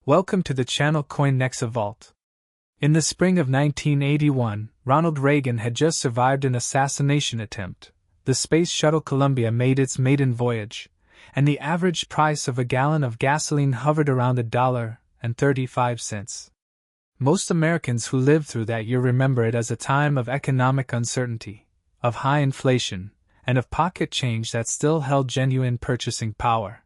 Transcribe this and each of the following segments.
Welcome to the channel COIN NEXA VAULT. In the spring of 1981, Ronald Reagan had just survived an assassination attempt. The Space Shuttle Columbia made its maiden voyage, and the average price of a gallon of gasoline hovered around $1.35. Most Americans who lived through that year remember it as a time of economic uncertainty, of high inflation, and of pocket change that still held genuine purchasing power.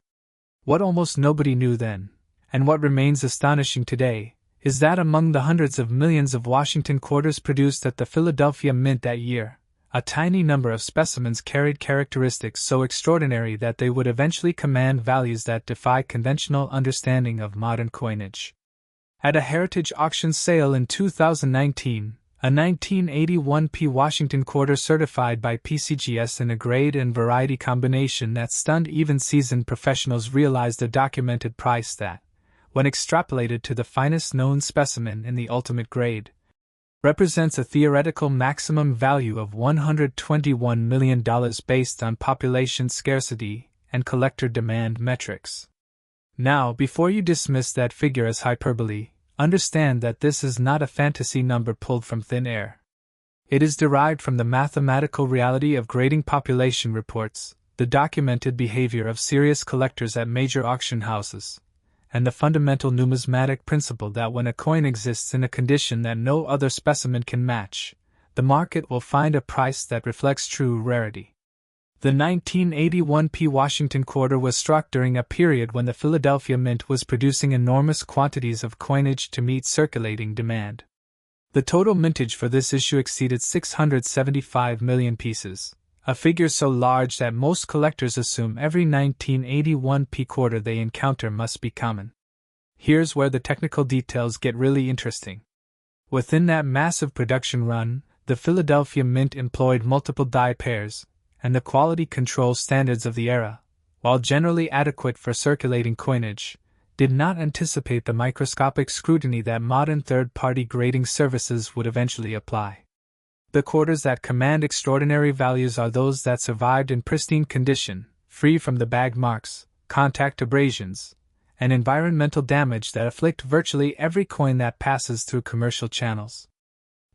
What almost nobody knew then, and what remains astonishing today, is that among the hundreds of millions of Washington quarters produced at the Philadelphia Mint that year, a tiny number of specimens carried characteristics so extraordinary that they would eventually command values that defy conventional understanding of modern coinage. At a heritage auction sale in 2019, a 1981 P Washington quarter certified by PCGS in a grade and variety combination that stunned even seasoned professionals realized a documented price that, when extrapolated to the finest known specimen in the ultimate grade, represents a theoretical maximum value of $121 million based on population scarcity and collector demand metrics. Now, before you dismiss that figure as hyperbole, understand that this is not a fantasy number pulled from thin air. It is derived from the mathematical reality of grading population reports, the documented behavior of serious collectors at major auction houses, and the fundamental numismatic principle that when a coin exists in a condition that no other specimen can match, the market will find a price that reflects true rarity. The 1981 P Washington quarter was struck during a period when the Philadelphia Mint was producing enormous quantities of coinage to meet circulating demand. The total mintage for this issue exceeded 675 million pieces, a figure so large that most collectors assume every 1981 P quarter they encounter must be common. Here's where the technical details get really interesting. Within that massive production run, the Philadelphia Mint employed multiple die pairs, and the quality control standards of the era, while generally adequate for circulating coinage, did not anticipate the microscopic scrutiny that modern third-party grading services would eventually apply. The quarters that command extraordinary values are those that survived in pristine condition, free from the bag marks, contact abrasions, and environmental damage that afflict virtually every coin that passes through commercial channels.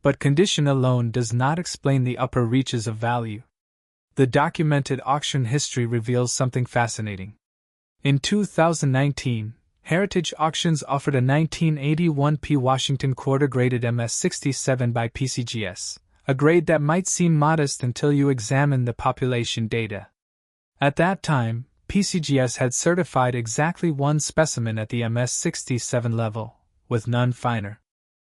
But condition alone does not explain the upper reaches of value. The documented auction history reveals something fascinating. In 2019, Heritage Auctions offered a 1981 P Washington quarter graded MS67 by PCGS, a grade that might seem modest until you examine the population data. At that time, PCGS had certified exactly one specimen at the MS67 level, with none finer.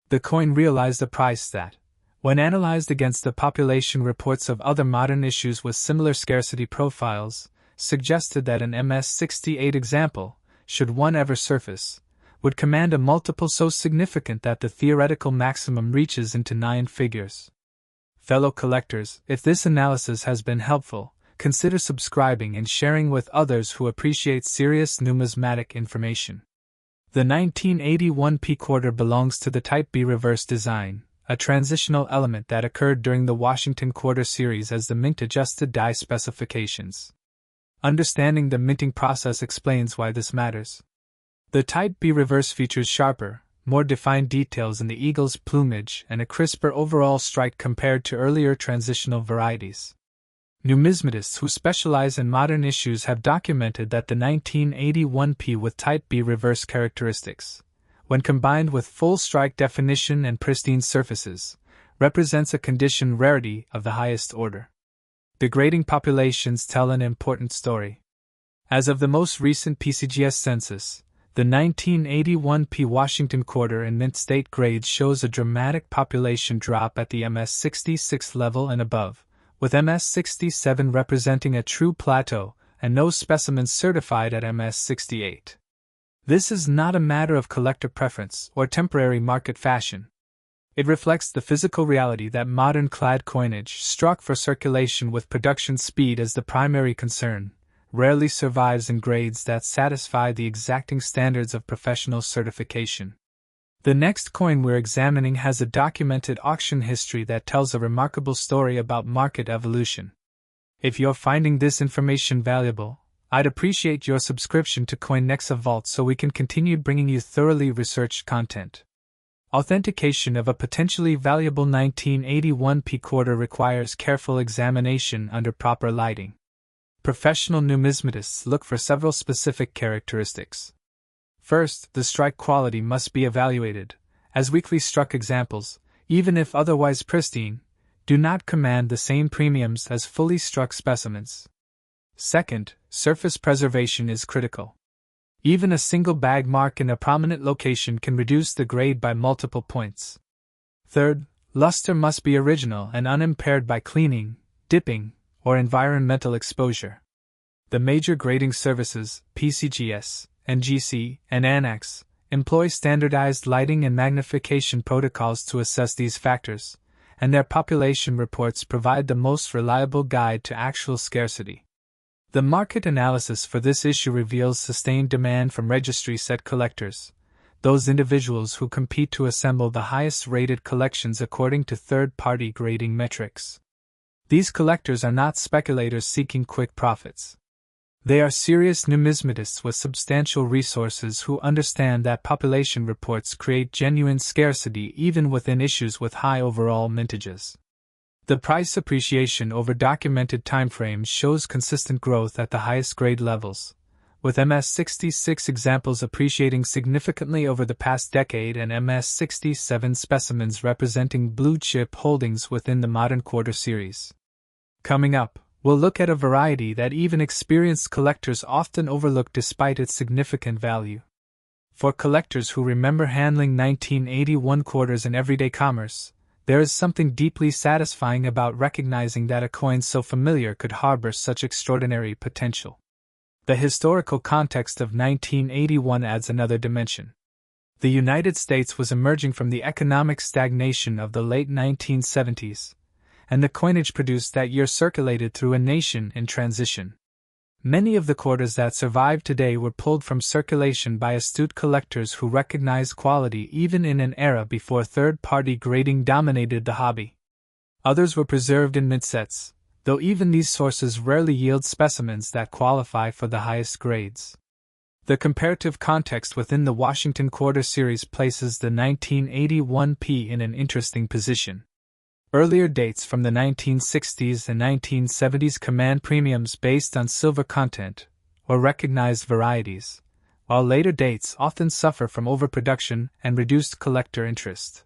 The coin realized a price that, when analyzed against the population reports of other modern issues with similar scarcity profiles, suggested that an MS68 example, should one ever surface, would command a multiple so significant that the theoretical maximum reaches into 9 figures. Fellow collectors, if this analysis has been helpful, consider subscribing and sharing with others who appreciate serious numismatic information. The 1981 P quarter belongs to the Type B reverse design, a transitional element that occurred during the Washington quarter series as the Mint adjusted die specifications. Understanding the minting process explains why this matters. The Type B reverse features sharper, more defined details in the eagle's plumage and a crisper overall strike compared to earlier transitional varieties. Numismatists who specialize in modern issues have documented that the 1981 P with Type B reverse characteristics, when combined with full strike definition and pristine surfaces, represents a condition rarity of the highest order. The grading populations tell an important story. As of the most recent PCGS census, the 1981 P Washington quarter in mint state grades shows a dramatic population drop at the MS66 level and above, with MS67 representing a true plateau and no specimens certified at MS68. This is not a matter of collector preference or temporary market fashion. It reflects the physical reality that modern clad coinage, struck for circulation with production speed as the primary concern, rarely survives in grades that satisfy the exacting standards of professional certification. The next coin we're examining has a documented auction history that tells a remarkable story about market evolution. If you're finding this information valuable, I'd appreciate your subscription to COIN NEXA VAULT so we can continue bringing you thoroughly researched content. Authentication of a potentially valuable 1981 P quarter requires careful examination under proper lighting. Professional numismatists look for several specific characteristics. First, the strike quality must be evaluated, as weakly struck examples, even if otherwise pristine, do not command the same premiums as fully struck specimens. Second, surface preservation is critical. Even a single bag mark in a prominent location can reduce the grade by multiple points. Third, luster must be original and unimpaired by cleaning, dipping, or environmental exposure. The major grading services, PCGS, NGC, and ANAX, employ standardized lighting and magnification protocols to assess these factors, and their population reports provide the most reliable guide to actual scarcity. The market analysis for this issue reveals sustained demand from registry set collectors, those individuals who compete to assemble the highest rated collections according to third-party grading metrics. These collectors are not speculators seeking quick profits. They are serious numismatists with substantial resources who understand that population reports create genuine scarcity even within issues with high overall mintages. The price appreciation over documented timeframes shows consistent growth at the highest grade levels, with MS66 examples appreciating significantly over the past decade and MS67 specimens representing blue-chip holdings within the modern quarter series. Coming up, we'll look at a variety that even experienced collectors often overlook despite its significant value. For collectors who remember handling 1981 quarters in everyday commerce, there is something deeply satisfying about recognizing that a coin so familiar could harbor such extraordinary potential. The historical context of 1981 adds another dimension. The United States was emerging from the economic stagnation of the late 1970s, and the coinage produced that year circulated through a nation in transition. Many of the quarters that survive today were pulled from circulation by astute collectors who recognized quality even in an era before third-party grading dominated the hobby. Others were preserved in mintsets, though even these sources rarely yield specimens that qualify for the highest grades. The comparative context within the Washington Quarter Series places the 1981 P in an interesting position. Earlier dates from the 1960s and 1970s command premiums based on silver content, or recognized varieties, while later dates often suffer from overproduction and reduced collector interest.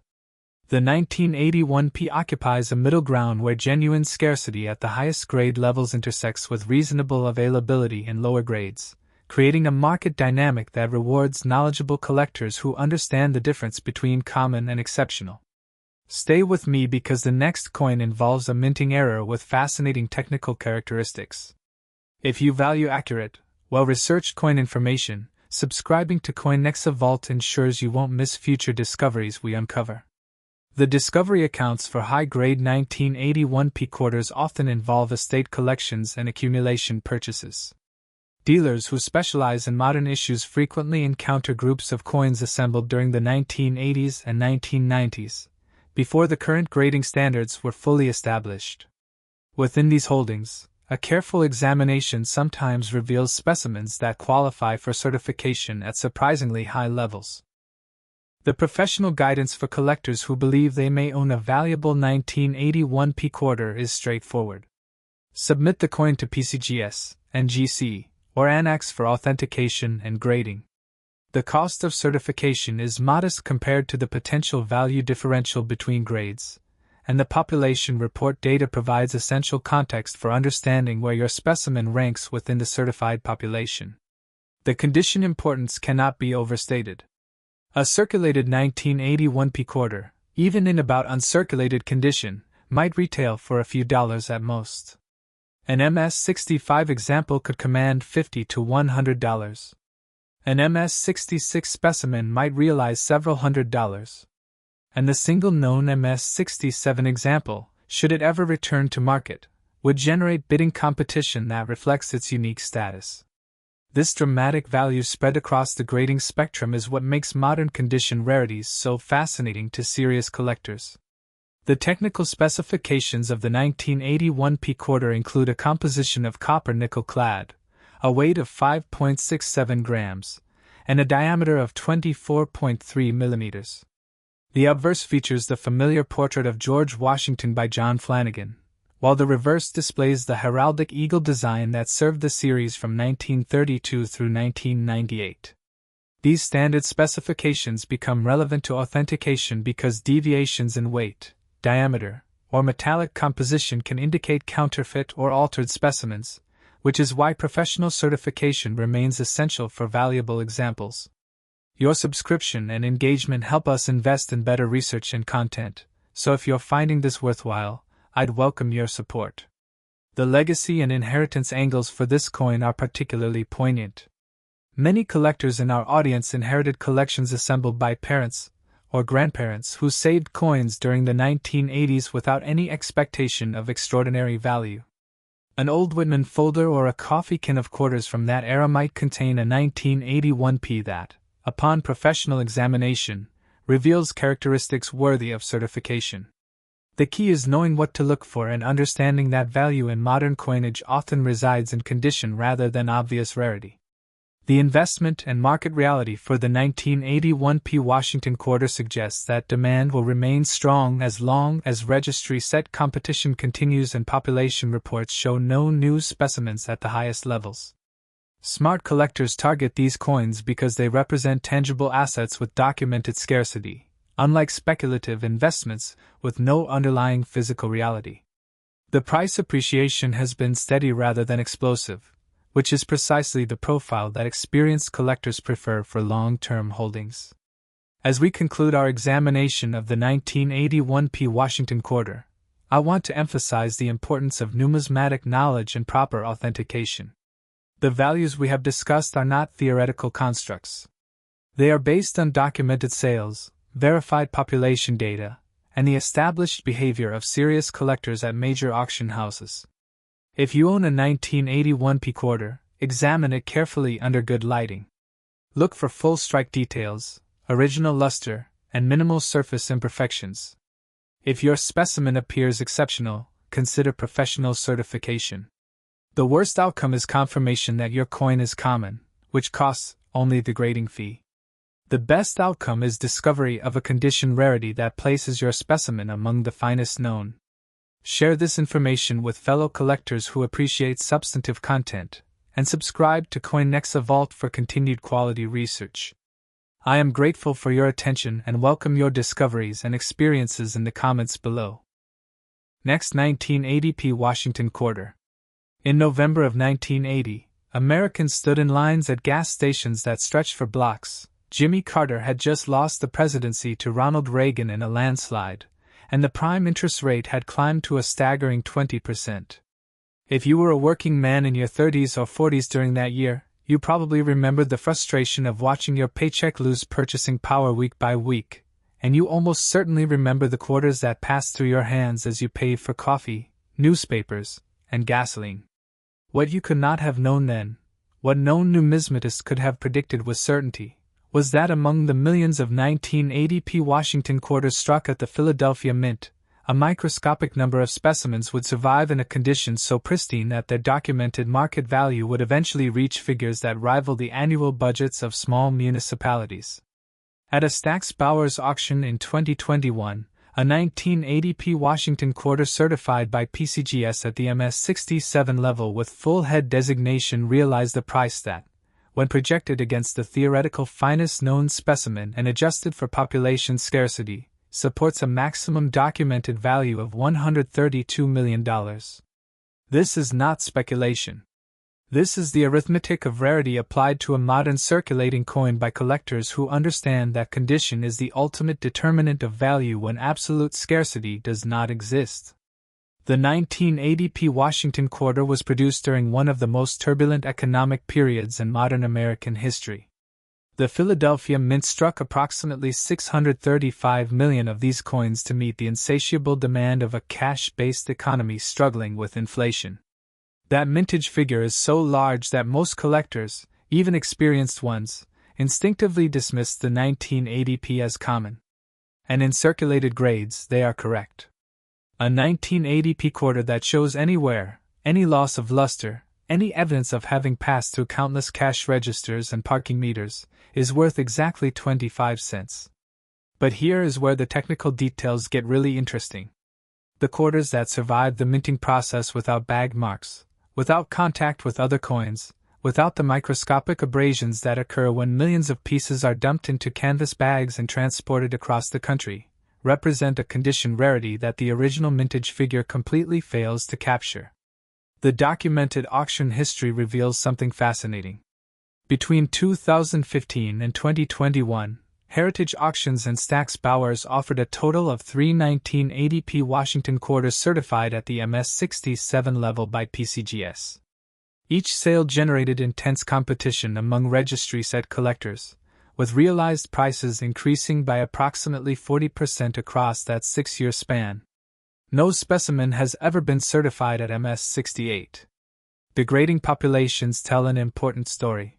The 1981 P occupies a middle ground where genuine scarcity at the highest grade levels intersects with reasonable availability in lower grades, creating a market dynamic that rewards knowledgeable collectors who understand the difference between common and exceptional. Stay with me because the next coin involves a minting error with fascinating technical characteristics. If you value accurate, well-researched coin information, subscribing to COIN NEXA VAULT ensures you won't miss future discoveries we uncover. The discovery accounts for high-grade 1981 P quarters often involve estate collections and accumulation purchases. Dealers who specialize in modern issues frequently encounter groups of coins assembled during the 1980s and 1990s. Before the current grading standards were fully established. Within these holdings, a careful examination sometimes reveals specimens that qualify for certification at surprisingly high levels. The professional guidance for collectors who believe they may own a valuable 1981 P quarter is straightforward. Submit the coin to PCGS, NGC, or ANAX for authentication and grading. The cost of certification is modest compared to the potential value differential between grades, and the population report data provides essential context for understanding where your specimen ranks within the certified population. The condition importance cannot be overstated. A circulated 1981 P quarter, even in about uncirculated condition, might retail for a few dollars at most. An MS65 example could command $50 to $100. An MS66 specimen might realize several $100s. And the single known MS67 example, should it ever return to market, would generate bidding competition that reflects its unique status. This dramatic value spread across the grading spectrum is what makes modern condition rarities so fascinating to serious collectors. The technical specifications of the 1981 P quarter include a composition of copper nickel clad, a weight of 5.67 grams, and a diameter of 24.3 millimeters. The obverse features the familiar portrait of George Washington by John Flanagan, while the reverse displays the heraldic eagle design that served the series from 1932 through 1998. These standard specifications become relevant to authentication because deviations in weight, diameter, or metallic composition can indicate counterfeit or altered specimens, which is why professional certification remains essential for valuable examples. Your subscription and engagement help us invest in better research and content, so if you're finding this worthwhile, I'd welcome your support. The legacy and inheritance angles for this coin are particularly poignant. Many collectors in our audience inherited collections assembled by parents or grandparents who saved coins during the 1980s without any expectation of extraordinary value. An old Whitman folder or a coffee can of quarters from that era might contain a 1981p that, upon professional examination, reveals characteristics worthy of certification. The key is knowing what to look for and understanding that value in modern coinage often resides in condition rather than obvious rarity. The investment and market reality for the 1981p Washington quarter suggests that demand will remain strong as long as registry set competition continues and population reports show no new specimens at the highest levels. Smart collectors target these coins because they represent tangible assets with documented scarcity, unlike speculative investments with no underlying physical reality. The price appreciation has been steady rather than explosive, which is precisely the profile that experienced collectors prefer for long-term holdings. As we conclude our examination of the 1981p Washington quarter, I want to emphasize the importance of numismatic knowledge and proper authentication. The values we have discussed are not theoretical constructs. They are based on documented sales, verified population data, and the established behavior of serious collectors at major auction houses. If you own a 1981p quarter, examine it carefully under good lighting. Look for full strike details, original luster, and minimal surface imperfections. If your specimen appears exceptional, consider professional certification. The worst outcome is confirmation that your coin is common, which costs only the grading fee. The best outcome is discovery of a condition rarity that places your specimen among the finest known. Share this information with fellow collectors who appreciate substantive content, and subscribe to COIN NEXA VAULT for continued quality research. I am grateful for your attention and welcome your discoveries and experiences in the comments below. Next, 1980p Washington quarter. In November of 1980, Americans stood in lines at gas stations that stretched for blocks. Jimmy Carter had just lost the presidency to Ronald Reagan in a landslide, and the prime interest rate had climbed to a staggering 20%. If you were a working man in your 30s or 40s during that year, you probably remembered the frustration of watching your paycheck lose purchasing power week by week, and you almost certainly remember the quarters that passed through your hands as you paid for coffee, newspapers, and gasoline. What you could not have known then, what no numismatist could have predicted with certainty, was that among the millions of 1980p Washington quarters struck at the Philadelphia Mint, a microscopic number of specimens would survive in a condition so pristine that their documented market value would eventually reach figures that rival the annual budgets of small municipalities. At a Stack's Bowers auction in 2021, a 1980p Washington quarter certified by PCGS at the MS67 level with full head designation realized a price that, when projected against the theoretical finest known specimen and adjusted for population scarcity, supports a maximum documented value of $132 million. This is not speculation. This is the arithmetic of rarity applied to a modern circulating coin by collectors who understand that condition is the ultimate determinant of value when absolute scarcity does not exist. The 1980p Washington quarter was produced during one of the most turbulent economic periods in modern American history. The Philadelphia Mint struck approximately 635 million of these coins to meet the insatiable demand of a cash-based economy struggling with inflation. That mintage figure is so large that most collectors, even experienced ones, instinctively dismissed the 1980p as common. And in circulated grades, they are correct. A 1980p quarter that shows any wear, any loss of luster, any evidence of having passed through countless cash registers and parking meters, is worth exactly 25 cents. But here is where the technical details get really interesting. The quarters that survived the minting process without bag marks, without contact with other coins, without the microscopic abrasions that occur when millions of pieces are dumped into canvas bags and transported across the country, represent a condition rarity that the original mintage figure completely fails to capture. The documented auction history reveals something fascinating. Between 2015 and 2021, Heritage Auctions and Stack's Bowers offered a total of 3 1980p Washington quarters certified at the MS-67 level by PCGS. Each sale generated intense competition among registry set collectors, with realized prices increasing by approximately 40% across that 6-year span. No specimen has ever been certified at MS-68. Degrading populations tell an important story.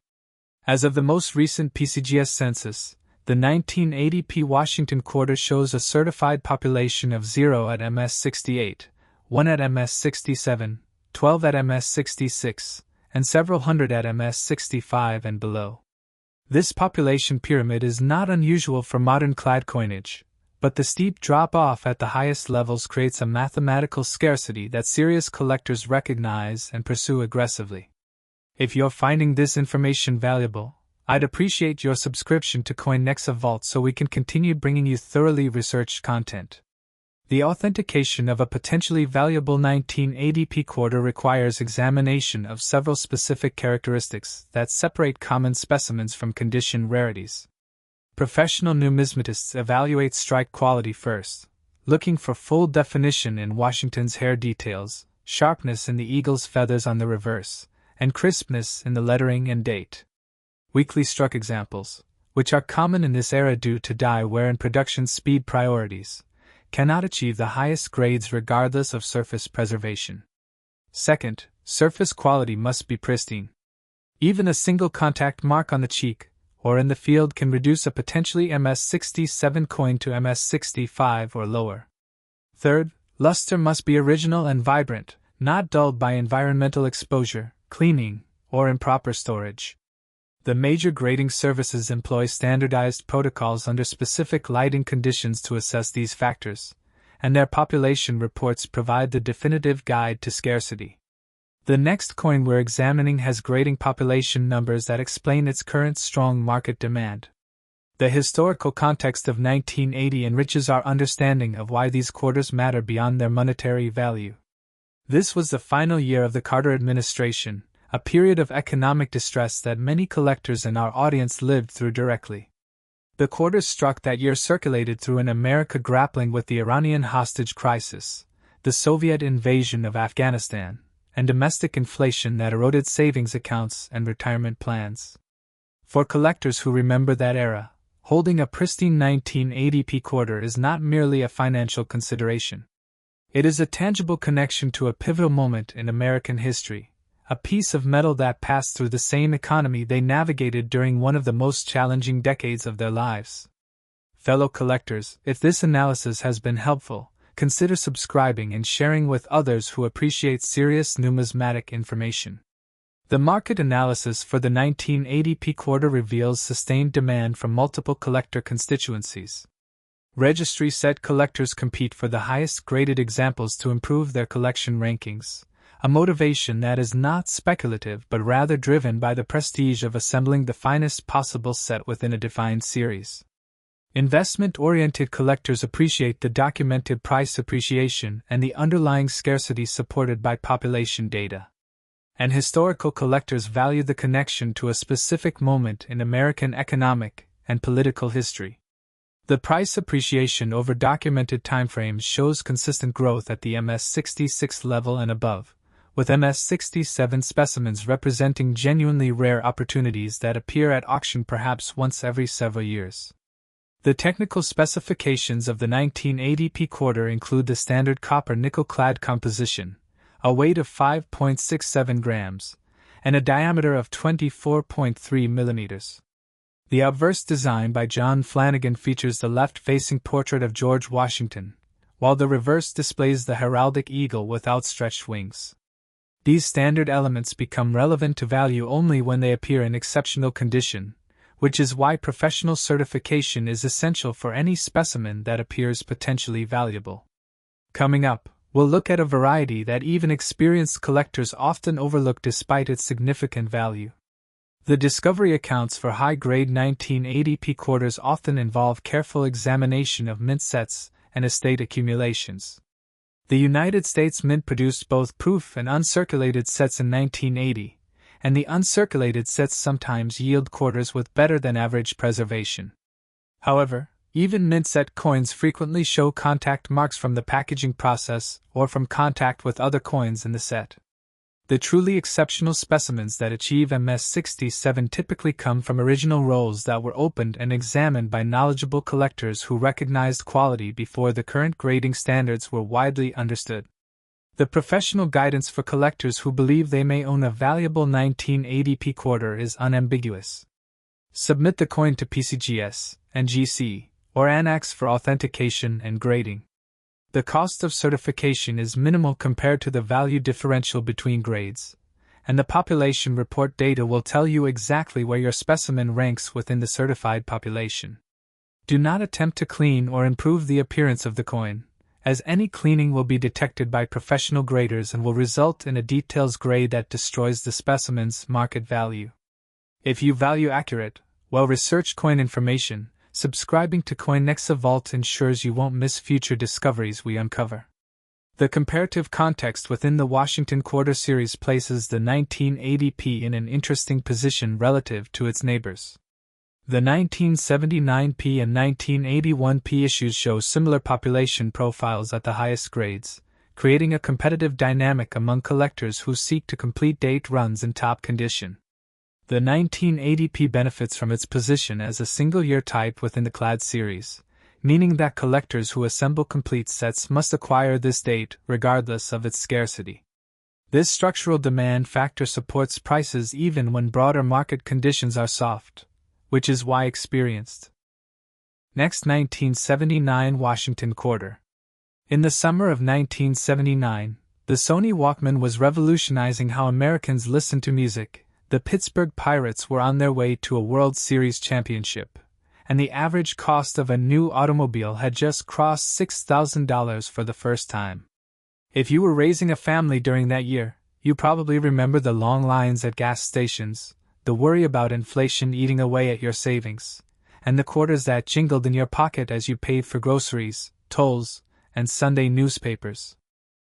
As of the most recent PCGS census, the 1980p Washington quarter shows a certified population of 0 at MS-68, 1 at MS-67, 12 at MS-66, and several hundred at MS-65 and below. This population pyramid is not unusual for modern clad coinage, but the steep drop-off at the highest levels creates a mathematical scarcity that serious collectors recognize and pursue aggressively. If you're finding this information valuable, I'd appreciate your subscription to COIN NEXA VAULT so we can continue bringing you thoroughly researched content. The authentication of a potentially valuable 1980p quarter requires examination of several specific characteristics that separate common specimens from condition rarities. Professional numismatists evaluate strike quality first, looking for full definition in Washington's hair details, sharpness in the eagle's feathers on the reverse, and crispness in the lettering and date. Weakly struck examples, which are common in this era due to die wear and production speed priorities, cannot achieve the highest grades regardless of surface preservation. Second, surface quality must be pristine. Even a single contact mark on the cheek or in the field can reduce a potentially MS-67 coin to MS-65 or lower. Third, luster must be original and vibrant, not dulled by environmental exposure, cleaning, or improper storage. The major grading services employ standardized protocols under specific lighting conditions to assess these factors, and their population reports provide the definitive guide to scarcity. The next coin we're examining has grading population numbers that explain its current strong market demand. The historical context of 1980 enriches our understanding of why these quarters matter beyond their monetary value. This was the final year of the Carter administration, a period of economic distress that many collectors in our audience lived through directly. The quarters struck that year circulated through an America grappling with the Iranian hostage crisis, the Soviet invasion of Afghanistan, and domestic inflation that eroded savings accounts and retirement plans. For collectors who remember that era, holding a pristine 1980p quarter is not merely a financial consideration. It is a tangible connection to a pivotal moment in American history, a piece of metal that passed through the same economy they navigated during one of the most challenging decades of their lives. Fellow collectors, if this analysis has been helpful, consider subscribing and sharing with others who appreciate serious numismatic information. The market analysis for the 1980p quarter reveals sustained demand from multiple collector constituencies. Registry set collectors compete for the highest graded examples to improve their collection rankings, a motivation that is not speculative but rather driven by the prestige of assembling the finest possible set within a defined series. Investment-oriented collectors appreciate the documented price appreciation and the underlying scarcity supported by population data. And historical collectors value the connection to a specific moment in American economic and political history. The price appreciation over documented timeframes shows consistent growth at the MS-66 level and above, with MS-67 specimens representing genuinely rare opportunities that appear at auction perhaps once every several years. The technical specifications of the 1980p quarter include the standard copper-nickel clad composition, a weight of 5.67 grams, and a diameter of 24.3 millimeters. The obverse design by John Flanagan features the left-facing portrait of George Washington, while the reverse displays the heraldic eagle with outstretched wings. These standard elements become relevant to value only when they appear in exceptional condition, which is why professional certification is essential for any specimen that appears potentially valuable. Coming up, we'll look at a variety that even experienced collectors often overlook despite its significant value. The discovery accounts for high-grade 1980p quarters often involve careful examination of mint sets and estate accumulations. The United States Mint produced both proof and uncirculated sets in 1980, and the uncirculated sets sometimes yield quarters with better than average preservation. However, even mint set coins frequently show contact marks from the packaging process or from contact with other coins in the set. The truly exceptional specimens that achieve MS-67 typically come from original rolls that were opened and examined by knowledgeable collectors who recognized quality before the current grading standards were widely understood. The professional guidance for collectors who believe they may own a valuable 1980p quarter is unambiguous. Submit the coin to PCGS, NGC, or ANAX for authentication and grading. The cost of certification is minimal compared to the value differential between grades, and the population report data will tell you exactly where your specimen ranks within the certified population. Do not attempt to clean or improve the appearance of the coin, as any cleaning will be detected by professional graders and will result in a details grade that destroys the specimen's market value. If you value accurate, well-researched coin information, subscribing to COIN NEXA VAULT ensures you won't miss future discoveries we uncover. The comparative context within the Washington Quarter series places the 1980p in an interesting position relative to its neighbors. The 1979p and 1981p issues show similar population profiles at the highest grades, creating a competitive dynamic among collectors who seek to complete date runs in top condition. The 1980p benefits from its position as a single-year type within the clad series, meaning that collectors who assemble complete sets must acquire this date regardless of its scarcity. This structural demand factor supports prices even when broader market conditions are soft, which is why experienced. Next, 1979 Washington Quarter. In the summer of 1979, the Sony Walkman was revolutionizing how Americans listen to music. The Pittsburgh Pirates were on their way to a World Series championship, and the average cost of a new automobile had just crossed $6,000 for the first time. If you were raising a family during that year, you probably remember the long lines at gas stations, the worry about inflation eating away at your savings, and the quarters that jingled in your pocket as you paid for groceries, tolls, and Sunday newspapers.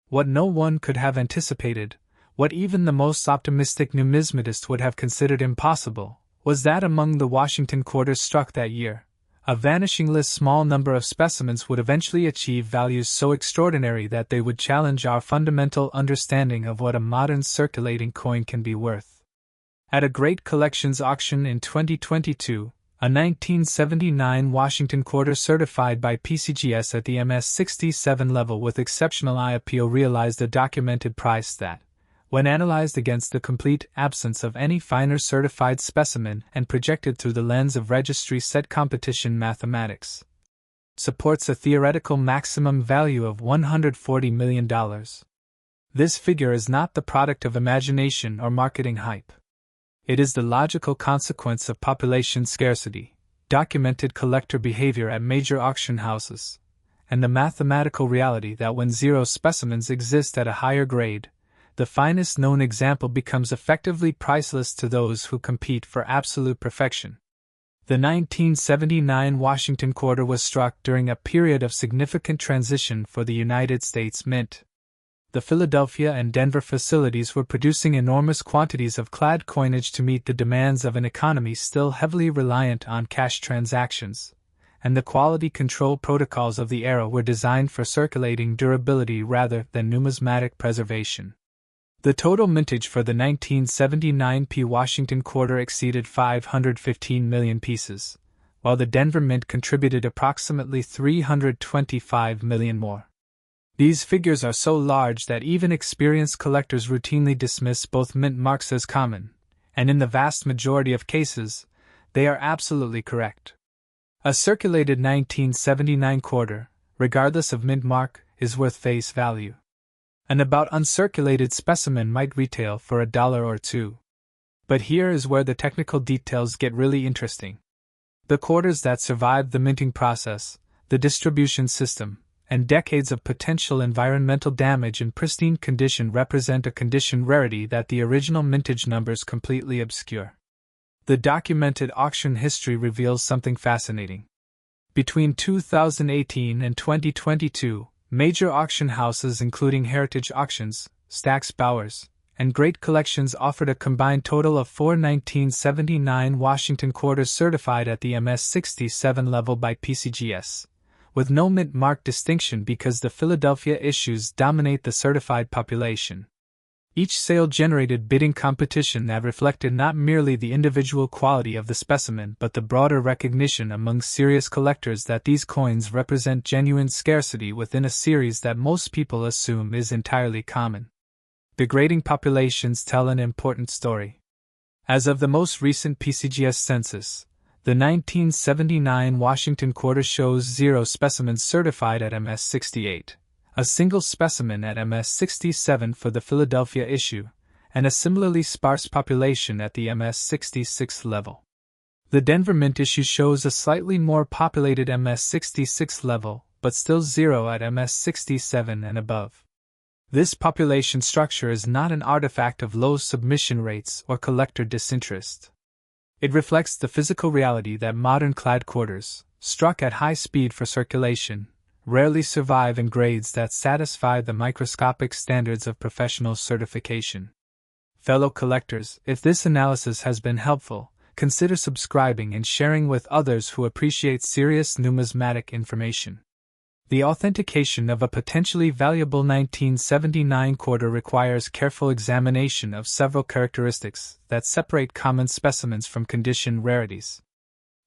What no one could have anticipated, what even the most optimistic numismatist would have considered impossible, was that among the Washington quarters struck that year, a vanishingly small number of specimens would eventually achieve values so extraordinary that they would challenge our fundamental understanding of what a modern circulating coin can be worth. At a great collections auction in 2022, a 1979 Washington quarter certified by PCGS at the MS-67 level with exceptional IPO realized a documented price that, when analyzed against the complete absence of any finer certified specimen and projected through the lens of registry set competition mathematics, supports a theoretical maximum value of $140 million. This figure is not the product of imagination or marketing hype. It is the logical consequence of population scarcity, documented collector behavior at major auction houses, and the mathematical reality that when zero specimens exist at a higher grade, the finest known example becomes effectively priceless to those who compete for absolute perfection. The 1979 Washington quarter was struck during a period of significant transition for the United States Mint. The Philadelphia and Denver facilities were producing enormous quantities of clad coinage to meet the demands of an economy still heavily reliant on cash transactions, and the quality control protocols of the era were designed for circulating durability rather than numismatic preservation. The total mintage for the 1979p Washington quarter exceeded 515 million pieces, while the Denver Mint contributed approximately 325 million more. These figures are so large that even experienced collectors routinely dismiss both mint marks as common, and in the vast majority of cases, they are absolutely correct. A circulated 1979 quarter, regardless of mint mark, is worth face value. An about uncirculated specimen might retail for $1 or $2. But here is where the technical details get really interesting. The quarters that survived the minting process, the distribution system, and decades of potential environmental damage in pristine condition represent a condition rarity that the original mintage numbers completely obscure. The documented auction history reveals something fascinating. Between 2018 and 2022, major auction houses including Heritage Auctions, Stack's Bowers, and Great Collections offered a combined total of 4 1979 Washington quarters certified at the MS-67 level by PCGS, with no mint mark distinction because the Philadelphia issues dominate the certified population. Each sale generated bidding competition that reflected not merely the individual quality of the specimen but the broader recognition among serious collectors that these coins represent genuine scarcity within a series that most people assume is entirely common. Degrading populations tell an important story. As of the most recent PCGS census, the 1979 Washington quarter shows 0 specimens certified at MS-68. A single specimen at MS-67 for the Philadelphia issue, and a similarly sparse population at the MS-66 level. The Denver Mint issue shows a slightly more populated MS-66 level, but still 0 at MS-67 and above. This population structure is not an artifact of low submission rates or collector disinterest. It reflects the physical reality that modern clad quarters, struck at high speed for circulation, rarely survive in grades that satisfy the microscopic standards of professional certification. Fellow collectors, if this analysis has been helpful, consider subscribing and sharing with others who appreciate serious numismatic information. The authentication of a potentially valuable 1979 quarter requires careful examination of several characteristics that separate common specimens from condition rarities.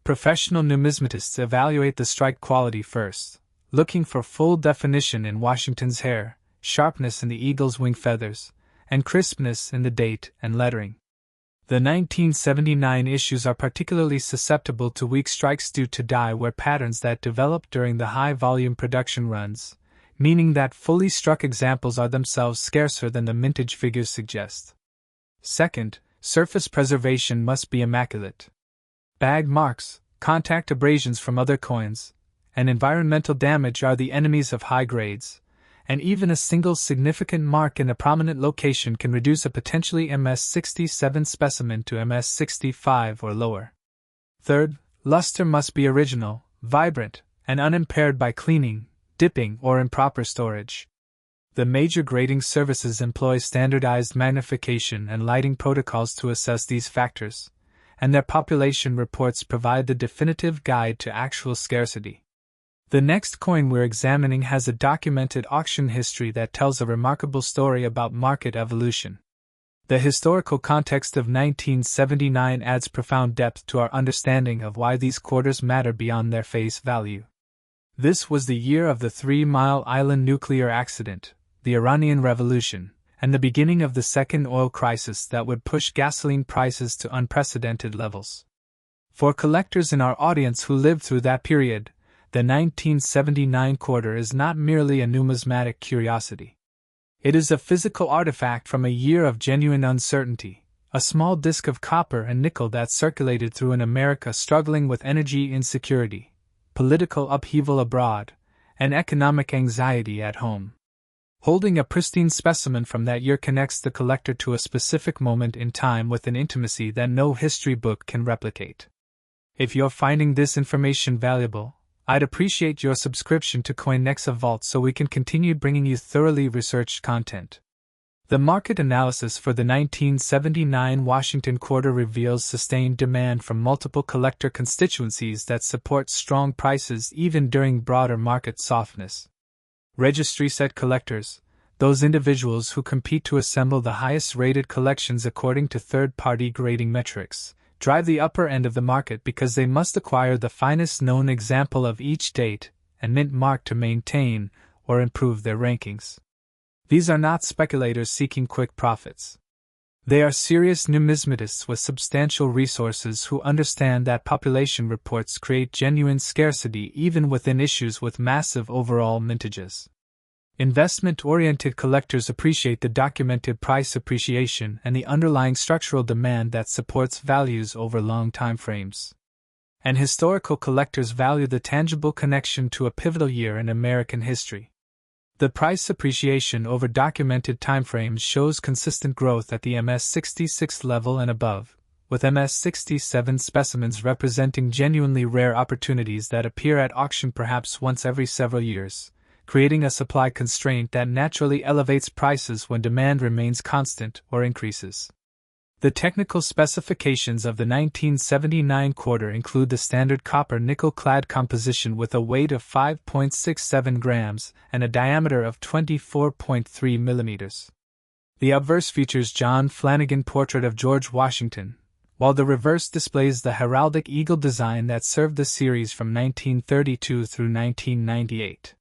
Professional numismatists evaluate the strike quality first, looking for full definition in Washington's hair, sharpness in the eagle's wing feathers, and crispness in the date and lettering. The 1979 issues are particularly susceptible to weak strikes due to die-wear patterns that develop during the high-volume production runs, meaning that fully struck examples are themselves scarcer than the mintage figures suggest. Second, surface preservation must be immaculate. Bag marks, contact abrasions from other coins, and environmental damage are the enemies of high grades, and even a single significant mark in a prominent location can reduce a potentially MS-67 specimen to MS-65 or lower. Third, luster must be original, vibrant, and unimpaired by cleaning, dipping, or improper storage. The major grading services employ standardized magnification and lighting protocols to assess these factors, and their population reports provide the definitive guide to actual scarcity. The next coin we're examining has a documented auction history that tells a remarkable story about market evolution. The historical context of 1979 adds profound depth to our understanding of why these quarters matter beyond their face value. This was the year of the 3 Mile Island nuclear accident, the Iranian Revolution, and the beginning of the second oil crisis that would push gasoline prices to unprecedented levels. For collectors in our audience who lived through that period, the 1979 quarter is not merely a numismatic curiosity. It is a physical artifact from a year of genuine uncertainty, a small disk of copper and nickel that circulated through an America struggling with energy insecurity, political upheaval abroad, and economic anxiety at home. Holding a pristine specimen from that year connects the collector to a specific moment in time with an intimacy that no history book can replicate. If you're finding this information valuable, I'd appreciate your subscription to COIN NEXA VAULT so we can continue bringing you thoroughly researched content. The market analysis for the 1979 Washington quarter reveals sustained demand from multiple collector constituencies that support strong prices even during broader market softness. Registry set collectors, those individuals who compete to assemble the highest-rated collections according to third-party grading metrics, drive the upper end of the market because they must acquire the finest known example of each date and mint mark to maintain or improve their rankings. These are not speculators seeking quick profits. They are serious numismatists with substantial resources who understand that population reports create genuine scarcity even within issues with massive overall mintages. Investment-oriented collectors appreciate the documented price appreciation and the underlying structural demand that supports values over long time frames. And historical collectors value the tangible connection to a pivotal year in American history. The price appreciation over documented timeframes shows consistent growth at the MS-66 level and above, with MS-67 specimens representing genuinely rare opportunities that appear at auction perhaps once every several years, creating a supply constraint that naturally elevates prices when demand remains constant or increases. The technical specifications of the 1979 quarter include the standard copper nickel-clad composition with a weight of 5.67 grams and a diameter of 24.3 millimeters. The obverse features John Flanagan portrait of George Washington, while the reverse displays the heraldic eagle design that served the series from 1932 through 1998.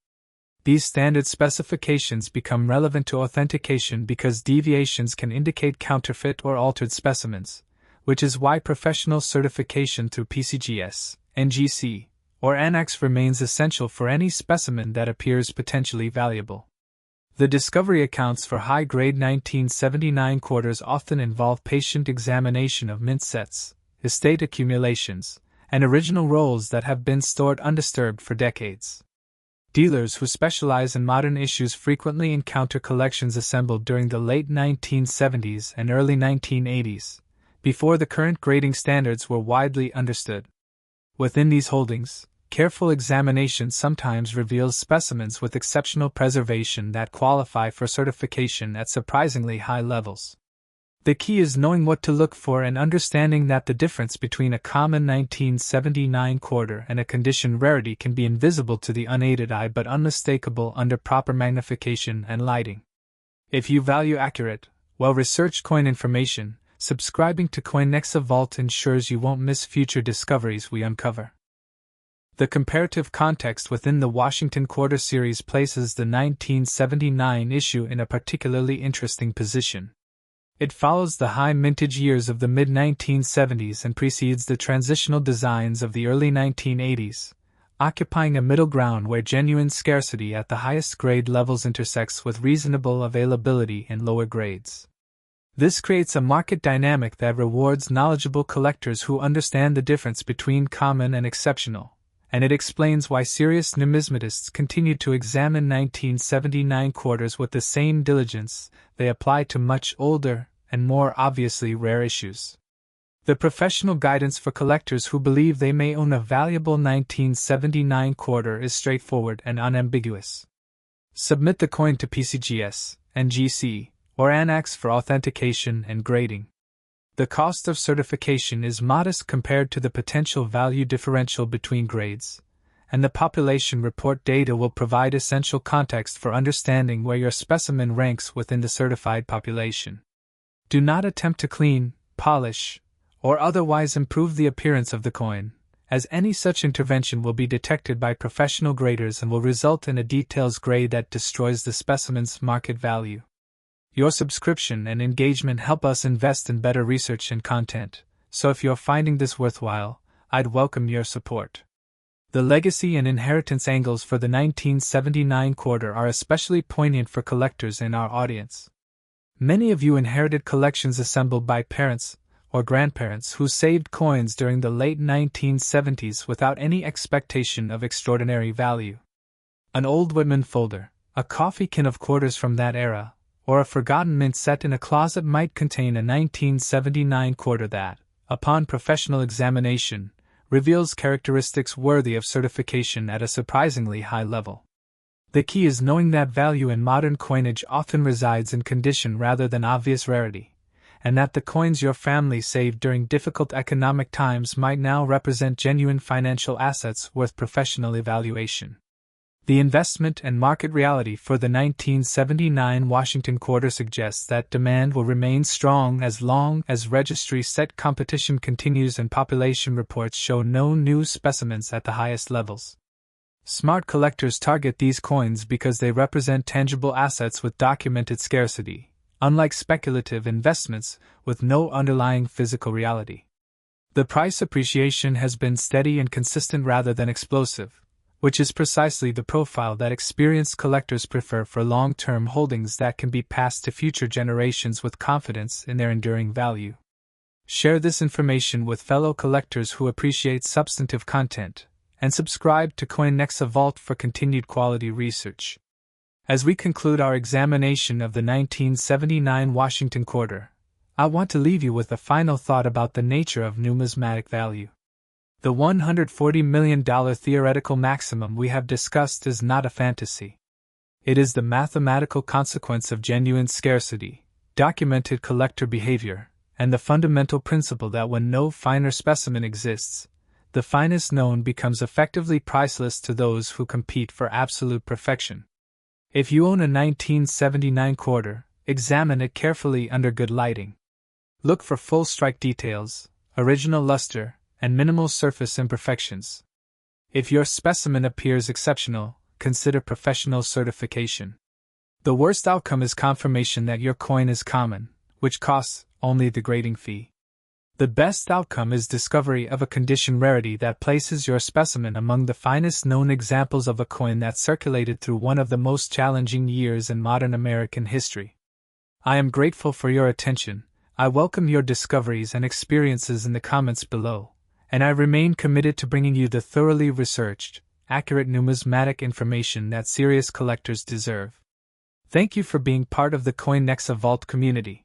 These standard specifications become relevant to authentication because deviations can indicate counterfeit or altered specimens, which is why professional certification through PCGS, NGC, or ANAX remains essential for any specimen that appears potentially valuable. The discovery accounts for high-grade 1979 quarters often involve patient examination of mint sets, estate accumulations, and original rolls that have been stored undisturbed for decades. Dealers who specialize in modern issues frequently encounter collections assembled during the late 1970s and early 1980s, before the current grading standards were widely understood. Within these holdings, careful examination sometimes reveals specimens with exceptional preservation that qualify for certification at surprisingly high levels. The key is knowing what to look for and understanding that the difference between a common 1979 quarter and a condition rarity can be invisible to the unaided eye but unmistakable under proper magnification and lighting. If you value accurate, well-researched coin information, subscribing to COIN NEXA VAULT ensures you won't miss future discoveries we uncover. The comparative context within the Washington Quarter series places the 1979 issue in a particularly interesting position. It follows the high mintage years of the mid-1970s and precedes the transitional designs of the early 1980s, occupying a middle ground where genuine scarcity at the highest grade levels intersects with reasonable availability in lower grades. This creates a market dynamic that rewards knowledgeable collectors who understand the difference between common and exceptional, and it explains why serious numismatists continue to examine 1979 quarters with the same diligence they apply to much older and more obviously rare issues. The professional guidance for collectors who believe they may own a valuable 1979 quarter is straightforward and unambiguous. Submit the coin to PCGS, NGC, or ANAX for authentication and grading. The cost of certification is modest compared to the potential value differential between grades, and the population report data will provide essential context for understanding where your specimen ranks within the certified population. Do not attempt to clean, polish, or otherwise improve the appearance of the coin, as any such intervention will be detected by professional graders and will result in a details grade that destroys the specimen's market value. Your subscription and engagement help us invest in better research and content, so if you're finding this worthwhile, I'd welcome your support. The legacy and inheritance angles for the 1979 quarter are especially poignant for collectors in our audience. Many of you inherited collections assembled by parents or grandparents who saved coins during the late 1970s without any expectation of extraordinary value. An old Whitman folder, a coffee can of quarters from that era, or a forgotten mint set in a closet might contain a 1979 quarter that, upon professional examination, reveals characteristics worthy of certification at a surprisingly high level. The key is knowing that value in modern coinage often resides in condition rather than obvious rarity, and that the coins your family saved during difficult economic times might now represent genuine financial assets worth professional evaluation. The investment and market reality for the 1979 Washington quarter suggests that demand will remain strong as long as registry set competition continues and population reports show no new specimens at the highest levels. Smart collectors target these coins because they represent tangible assets with documented scarcity, unlike speculative investments with no underlying physical reality. The price appreciation has been steady and consistent rather than explosive, which is precisely the profile that experienced collectors prefer for long-term holdings that can be passed to future generations with confidence in their enduring value. Share this information with fellow collectors who appreciate substantive content, and subscribe to COIN NEXA VAULT for continued quality research. As we conclude our examination of the 1979 Washington Quarter, I want to leave you with a final thought about the nature of numismatic value. The $140 million theoretical maximum we have discussed is not a fantasy. It is the mathematical consequence of genuine scarcity, documented collector behavior, and the fundamental principle that when no finer specimen exists, the finest known becomes effectively priceless to those who compete for absolute perfection. If you own a 1979 quarter, examine it carefully under good lighting. Look for full strike details, original luster, and minimal surface imperfections. If your specimen appears exceptional, consider professional certification. The worst outcome is confirmation that your coin is common, which costs only the grading fee. The best outcome is discovery of a condition rarity that places your specimen among the finest known examples of a coin that circulated through one of the most challenging years in modern American history. I am grateful for your attention. I welcome your discoveries and experiences in the comments below, and I remain committed to bringing you the thoroughly researched, accurate numismatic information that serious collectors deserve. Thank you for being part of the COIN NEXA Vault community.